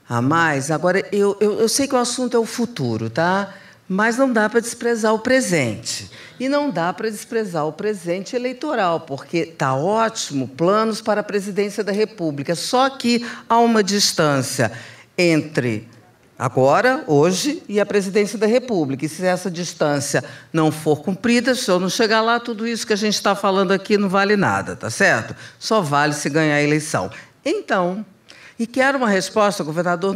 a mais. Agora, eu sei que o assunto é o futuro, tá? Mas não dá para desprezar o presente. E não dá para desprezar o presente eleitoral, porque está ótimo, planos para a presidência da República. Só que há uma distância entre agora, hoje, e a presidência da República. E se essa distância não for cumprida, se eu não chegar lá, tudo isso que a gente está falando aqui não vale nada, tá certo? Só vale se ganhar a eleição. Então, e quero uma resposta, governador,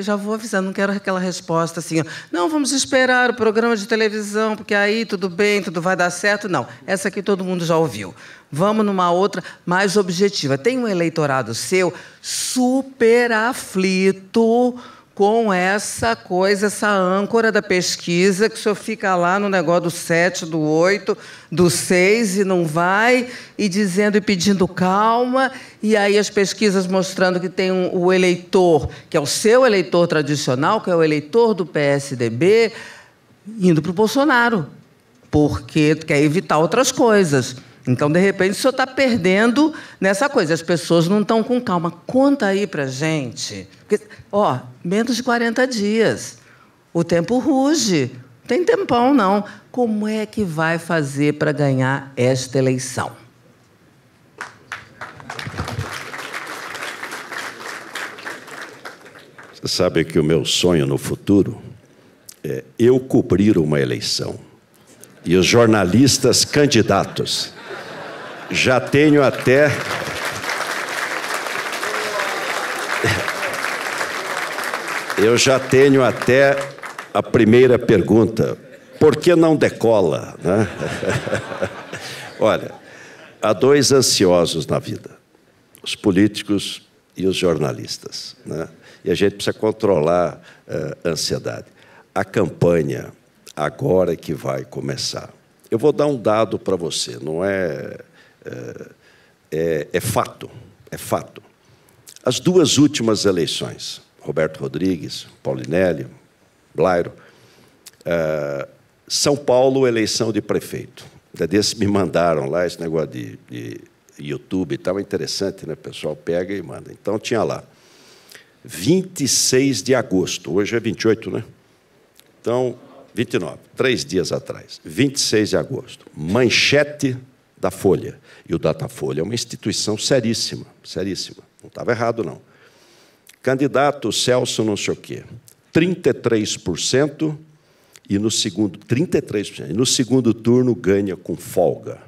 já vou avisando, não quero aquela resposta assim, não, vamos esperar o programa de televisão, porque aí tudo bem, tudo vai dar certo. Não, essa aqui todo mundo já ouviu. Vamos numa outra mais objetiva. Tem um eleitorado seu super aflito com essa coisa, essa âncora da pesquisa, que o senhor fica lá no negócio do 7, do 8, do 6 e não vai, e dizendo e pedindo calma, e aí as pesquisas mostrando que tem o eleitor, que é o seu eleitor tradicional, que é o eleitor do PSDB, indo para o Bolsonaro, porque quer evitar outras coisas. Então, de repente, o senhor está perdendo nessa coisa. As pessoas não estão com calma. Conta aí para a gente. Porque, menos de 40 dias. O tempo ruge. Não tem tempão, não. Como é que vai fazer para ganhar esta eleição? Você sabe que o meu sonho no futuro é eu cobrir uma eleição. E os jornalistas candidatos. Já tenho até... Eu já tenho até a primeira pergunta. Por que não decola? Né? Olha, há 2 ansiosos na vida. Os políticos e os jornalistas. Né? E a gente precisa controlar a ansiedade. A campanha, agora que vai começar. Eu vou dar um dado para você, não é... É fato, é fato. As 2 últimas eleições, Roberto Rodrigues, Paulinelli, Blairo, São Paulo, eleição de prefeito. Desse me mandaram lá esse negócio de YouTube e tal, é interessante, né? O pessoal pega e manda. Então, tinha lá, 26 de agosto, hoje é 28, né? Então, 29, 3 dias atrás, 26 de agosto, manchete da Folha. E o Datafolha é uma instituição seríssima, seríssima. Não estava errado, não. Candidato Celso não sei o quê, 33%, e no segundo, 33%, e no segundo turno ganha com folga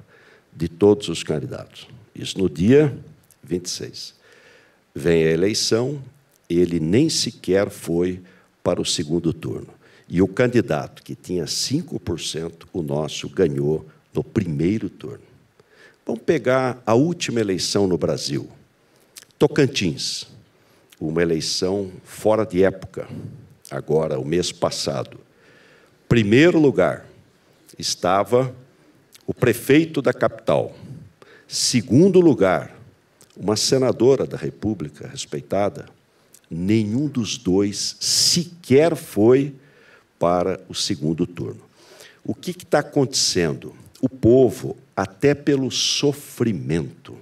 de todos os candidatos. Isso no dia 26. Vem a eleição, ele nem sequer foi para o segundo turno. E o candidato que tinha 5%, o nosso, ganhou no primeiro turno. Vamos pegar a última eleição no Brasil. Tocantins, uma eleição fora de época, agora, o mês passado. Primeiro lugar estava o prefeito da capital. Segundo lugar, uma senadora da República, respeitada. Nenhum dos 2 sequer foi para o segundo turno. O que está acontecendo? o povo, até pelo sofrimento.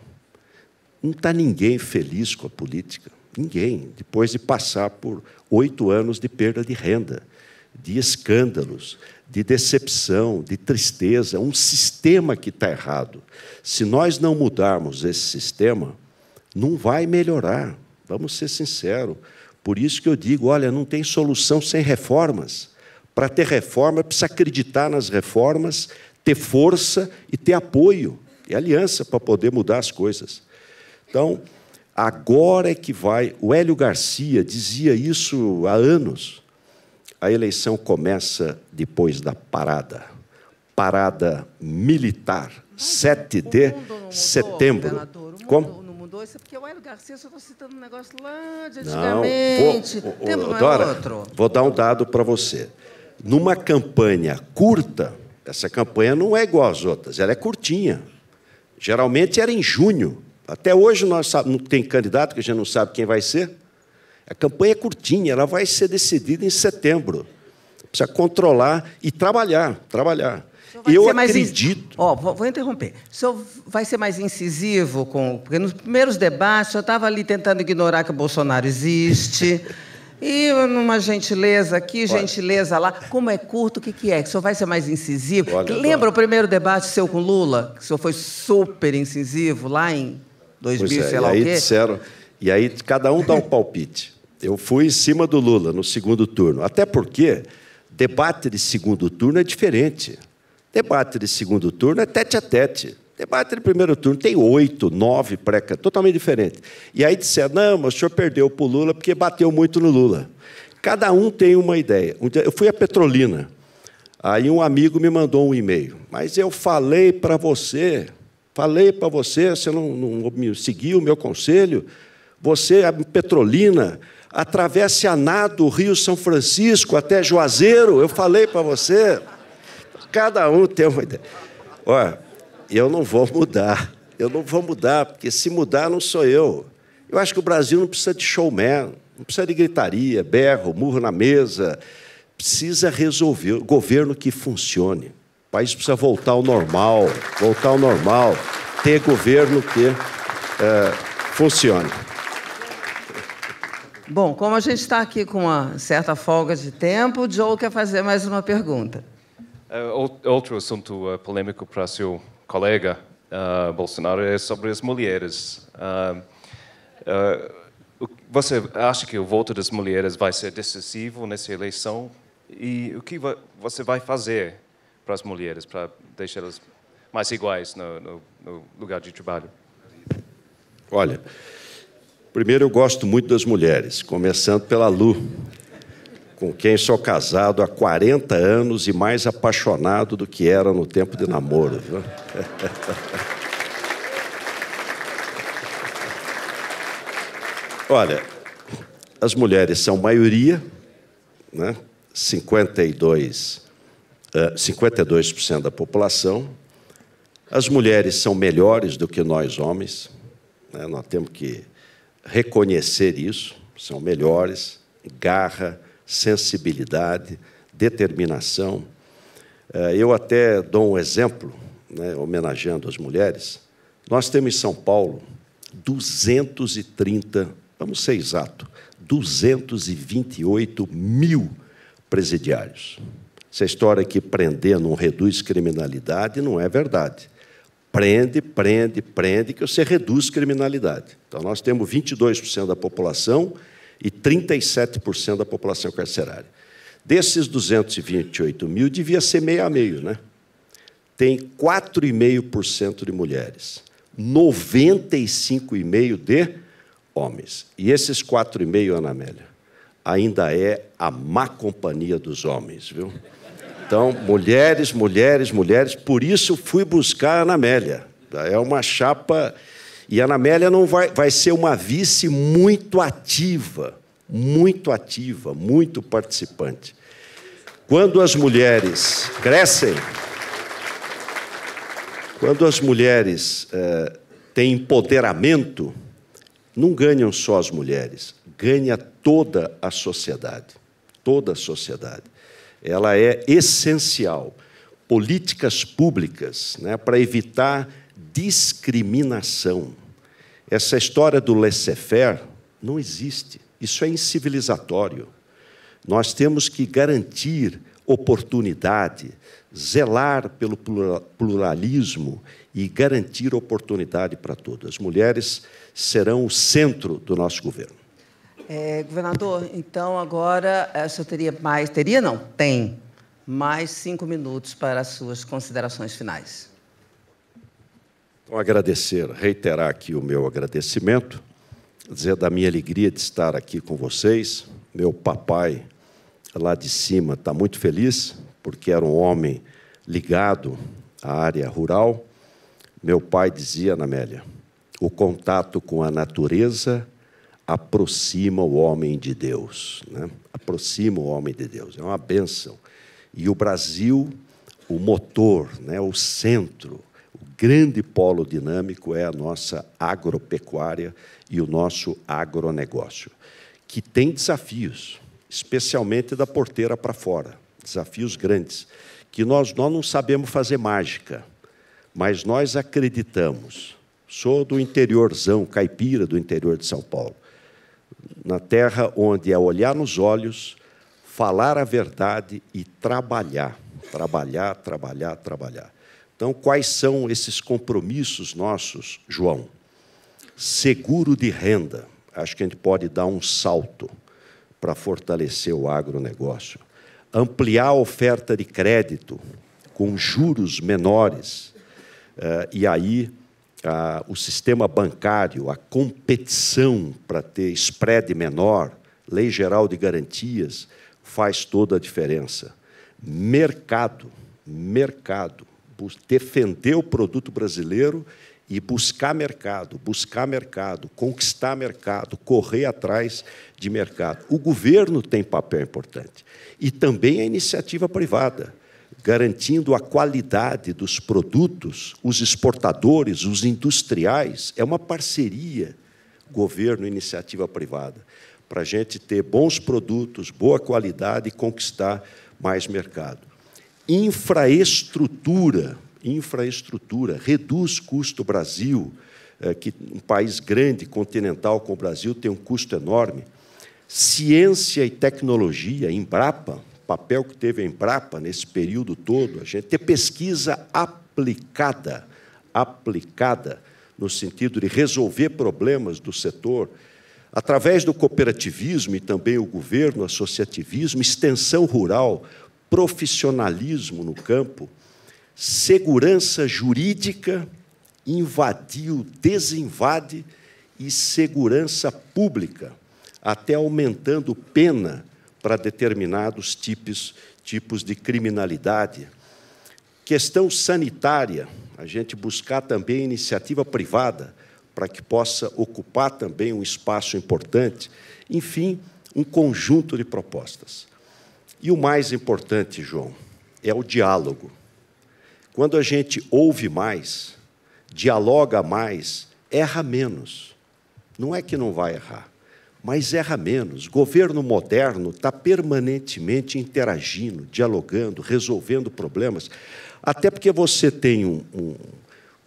Não está ninguém feliz com a política. Ninguém. Depois de passar por 8 anos de perda de renda, de escândalos, de decepção, de tristeza, um sistema que está errado. Se nós não mudarmos esse sistema, não vai melhorar. Vamos ser sinceros. Por isso que eu digo, olha, não tem solução sem reformas. Para ter reforma, precisa acreditar nas reformas, ter força e ter apoio e aliança para poder mudar as coisas. Então, agora é que vai... O Hélio Garcia dizia isso há anos. A eleição começa depois da parada. Parada militar, 7 de setembro. Como? Não mudou, isso é porque o Hélio Garcia só está citando um negócio lá de antigamente. Dora, vou dar um dado para você. Numa campanha curta, essa campanha não é igual às outras, ela é curtinha. Geralmente era em junho. Até hoje nós não tem candidato que a gente não sabe quem vai ser. A campanha é curtinha, ela vai ser decidida em setembro. Precisa controlar e trabalhar. Eu acredito... Vou interromper. O senhor vai ser mais incisivo? Porque nos primeiros debates, o senhor estava ali tentando ignorar que o Bolsonaro existe... E numa gentileza aqui, gentileza lá. Como é curto, o que é? Que o senhor vai ser mais incisivo? Lembra o primeiro debate seu com Lula? Que o senhor foi super incisivo lá em 2000, sei lá o quê? E aí cada um dá um palpite. Eu fui em cima do Lula no segundo turno. Até porque debate de segundo turno é diferente. Debate de segundo turno é tete-a-tete. Debate de primeiro turno tem 8, 9 totalmente diferente. E aí disseram, não, mas o senhor perdeu para o Lula porque bateu muito no Lula. Cada um tem uma ideia. Eu fui a Petrolina. Aí um amigo me mandou um e-mail. Mas eu falei para você, você não me seguiu o meu conselho. Você, a Petrolina, atravesse a nado o Rio São Francisco até Juazeiro. Eu falei para você. Cada um tem uma ideia. Olha, eu não vou mudar, porque se mudar não sou eu. Eu acho que o Brasil não precisa de showman, não precisa de gritaria, berro, murro na mesa. Precisa resolver o governo que funcione. O país precisa voltar ao normal, ter governo que funcione. Bom, como a gente está aqui com uma certa folga de tempo, o Joe quer fazer mais uma pergunta. Outro assunto polêmico para o seu colega Bolsonaro é sobre as mulheres. Você acha que o voto das mulheres vai ser decisivo nessa eleição? E o que você vai fazer para as mulheres, para deixá-las mais iguais no lugar de trabalho? Olha, primeiro eu gosto muito das mulheres, começando pela Lu, com quem sou casado há 40 anos e mais apaixonado do que era no tempo de namoro. Viu? Olha, as mulheres são maioria, né? 52% da população. As mulheres são melhores do que nós, homens, né? Nós temos que reconhecer isso, são melhores, garra, sensibilidade, determinação. Eu até dou um exemplo, né, homenageando as mulheres. Nós temos em São Paulo 230, vamos ser exato, 228 mil presidiários. Essa história que prender não reduz criminalidade não é verdade. Prende, que você reduz criminalidade. Então, nós temos 22% da população e 37% da população carcerária. Desses 228 mil, devia ser meio a meio, né? Tem 4,5% de mulheres, 95,5% de homens. E esses 4,5%, Ana Amélia, ainda é a má companhia dos homens, viu? Então, mulheres, por isso fui buscar a Ana Amélia. É uma chapa... E a Ana Amélia não vai ser uma vice muito ativa, muito participante. Quando as mulheres crescem, quando as mulheres têm empoderamento, não ganham só as mulheres, ganha toda a sociedade. Toda a sociedade. Ela é essencial. políticas públicas, né, para evitar discriminação. Essa história do laissez-faire não existe. Isso é incivilizatório. Nós temos que garantir oportunidade, zelar pelo pluralismo e garantir oportunidade para todas. As mulheres serão o centro do nosso governo. Governador, então agora o senhor teria mais... Teria, não? Tem mais 5 minutos para as suas considerações finais. Então, reiterar aqui o meu agradecimento, dizer da minha alegria de estar aqui com vocês. Meu papai, lá de cima, está muito feliz, porque era um homem ligado à área rural. Meu pai dizia, Ana Amélia, o contato com a natureza aproxima o homem de Deus, né? Aproxima o homem de Deus, é uma bênção. E o Brasil, o motor, né, o centro, o grande polo dinâmico é a nossa agropecuária e o nosso agronegócio, que tem desafios, especialmente da porteira para fora, desafios grandes, que nós não sabemos fazer mágica, mas nós acreditamos. Sou do interiorzão, caipira do interior de São Paulo, na terra onde é olhar nos olhos, falar a verdade e trabalhar, trabalhar, trabalhar, trabalhar. Então, quais são esses compromissos nossos, João? Seguro de renda. Acho que a gente pode dar um salto para fortalecer o agronegócio. Ampliar a oferta de crédito com juros menores. E aí, o sistema bancário, a competição para ter spread menor, lei geral de garantias, faz toda a diferença. Mercado, defender o produto brasileiro e buscar mercado, conquistar mercado, correr atrás de mercado. O governo tem papel importante. E também a iniciativa privada, garantindo a qualidade dos produtos, os exportadores, os industriais. É uma parceria, governo e iniciativa privada, para a gente ter bons produtos, boa qualidade e conquistar mais mercado. Infraestrutura, reduz custo. O Brasil, que um país grande, continental como o Brasil, tem um custo enorme. Ciência e tecnologia, Embrapa, papel que teve a Embrapa nesse período todo, a gente ter pesquisa aplicada no sentido de resolver problemas do setor, através do cooperativismo e também o governo, associativismo, extensão rural, profissionalismo no campo, segurança jurídica, invadiu, desinvade, e segurança pública, até aumentando pena para determinados tipos de criminalidade. Questão sanitária, a gente buscar também iniciativa privada, para que possa ocupar também um espaço importante. Enfim, um conjunto de propostas. E o mais importante, João, é o diálogo. Quando a gente ouve mais, dialoga mais, erra menos. Não é que não vai errar, mas erra menos. O governo moderno está permanentemente interagindo, dialogando, resolvendo problemas, até porque você tem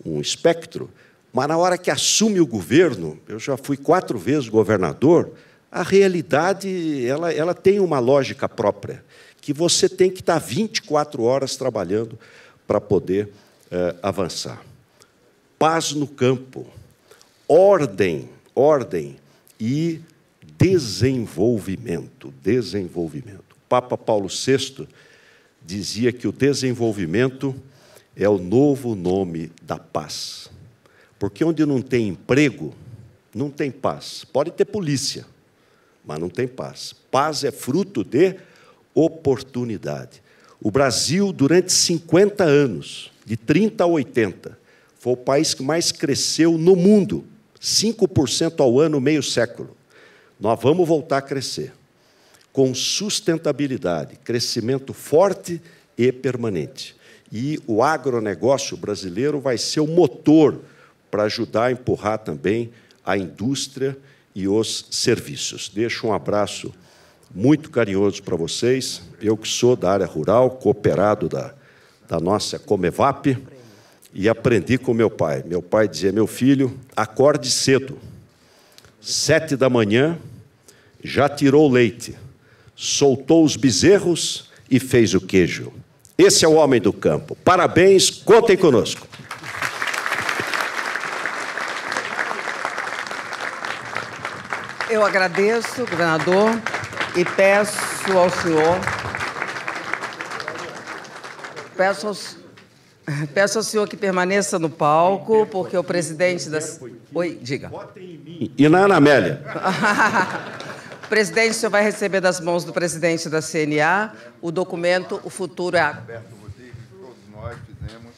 um espectro. Mas, na hora que assume o governo, eu já fui 4 vezes governador, a realidade ela tem uma lógica própria, que você tem que estar 24 horas trabalhando para poder avançar. Paz no campo, ordem e desenvolvimento. O Papa Paulo VI dizia que o desenvolvimento é o novo nome da paz. Porque onde não tem emprego, não tem paz. Pode ter polícia, mas não tem paz. Paz é fruto de oportunidade. O Brasil, durante 50 anos, de 30 a 80, foi o país que mais cresceu no mundo, 5% ao ano, meio século. Nós vamos voltar a crescer, com sustentabilidade, crescimento forte e permanente. E o agronegócio brasileiro vai ser o motor para ajudar a empurrar também a indústria e os serviços. Deixo um abraço muito carinhoso para vocês. Eu que sou da área rural, cooperado da nossa Comevap, e aprendi com meu pai. Meu pai dizia, meu filho, acorde cedo, 7 da manhã, já tirou o leite, soltou os bezerros e fez o queijo. Esse é o homem do campo. Parabéns, contem conosco. Eu agradeço, governador, e peço ao senhor... Peço ao senhor que permaneça no palco, porque o presidente da... Oi, diga. Votem em mim e na Ana Amélia. Presidente, o senhor vai receber das mãos do presidente da CNA o documento O Futuro é Água. Roberto Rodrigues, todos nós fizemos